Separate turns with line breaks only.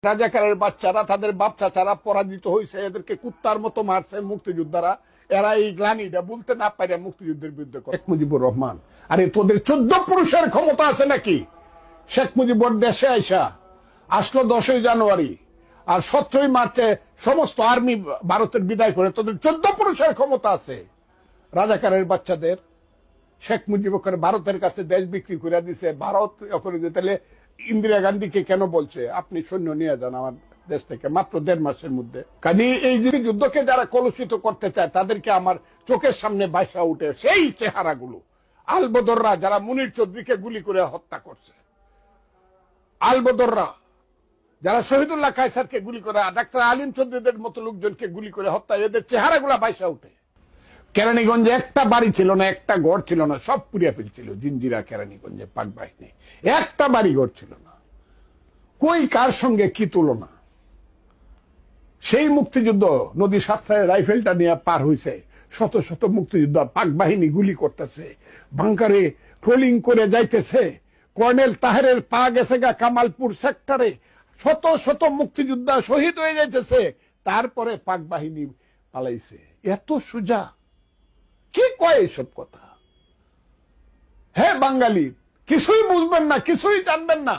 রাজাকারের বাচ্চারা তাদের বাপ চাচারা পরাজিত হয়েছে, এদেরকে কুত্তার মতো মারছে মুক্তিযোদ্ধারা। এরা এই গ্লানিটা বলতে না পারে মুক্তিযুদ্ধের বিরুদ্ধে। শেখ মুজিবুর রহমান, আরে তোদের 14 পুরুষের ক্ষমতা আছে নাকি? শেখ মুজিবুর দেশে আইসা আসলো 10ই জানুয়ারি, আর 17ই মার্চে সমস্ত আর্মি ভারতের বিদায় করে। তোদের 14 পুরুষের ক্ষমতা আছে। রাজাকারের বাচ্চাদের শেখ মুজিব করে ভারতের কাছে দেশ বিক্রি করে দিছে। ভারত তাহলে ইন্দিরা গান্ধীকে কেন বলছে আপনি সৈন্য নিয়ে যান আমার দেশ থেকে, মাত্র 1.5 মাসের মধ্যে? কাজে এই যে যুদ্ধকে যারা কলুষিত করতে চায় তাদেরকে আমার চোখের সামনে বাইসা উঠে সেই চেহারাগুলো। আলবদররা যারা মুনির চৌধুরীকে গুলি করে হত্যা করছে, আলবদররা যারা শহীদুল্লাহ কায়সারকে গুলি করে, ডাক্তার আলিম চৌধুরীদের মতো লোকজনকে গুলি করে হত্যা, এদের চেহারাগুলা বাইসা উঠে। কেরানীগঞ্জে একটা বাড়ি ছিল না, একটা ঘর ছিল না, সব পুড়িয়া ফেলছিল জিঞ্জিরা কেরানীগঞ্জে পাক বাহিনী। একটা বাড়ি ঘর ছিল না। কই কার সঙ্গে কি তুলনা? সেই মুক্তিযুদ্ধ নদী সাতটায় রাইফেলটা নিয়ে পার হইছে, শত শত মুক্তিযুদ্ধ পাক বাহিনী গুলি করতেছে, বাংকারে ট্রোলিং করে যাইতেছে। কর্নেল তাহেরের পা গেছে গা কামালপুর সেক্টরে, শত শত মুক্তিযোদ্ধা শহীদ হয়ে যাইতেছে, তারপরে পাক বাহিনী পালাইছে। এত সোজা কি কয় এসব কথা? হ্যাঁ বাঙালি কিছুই বুঝবেন না, কিছুই জানবেন না।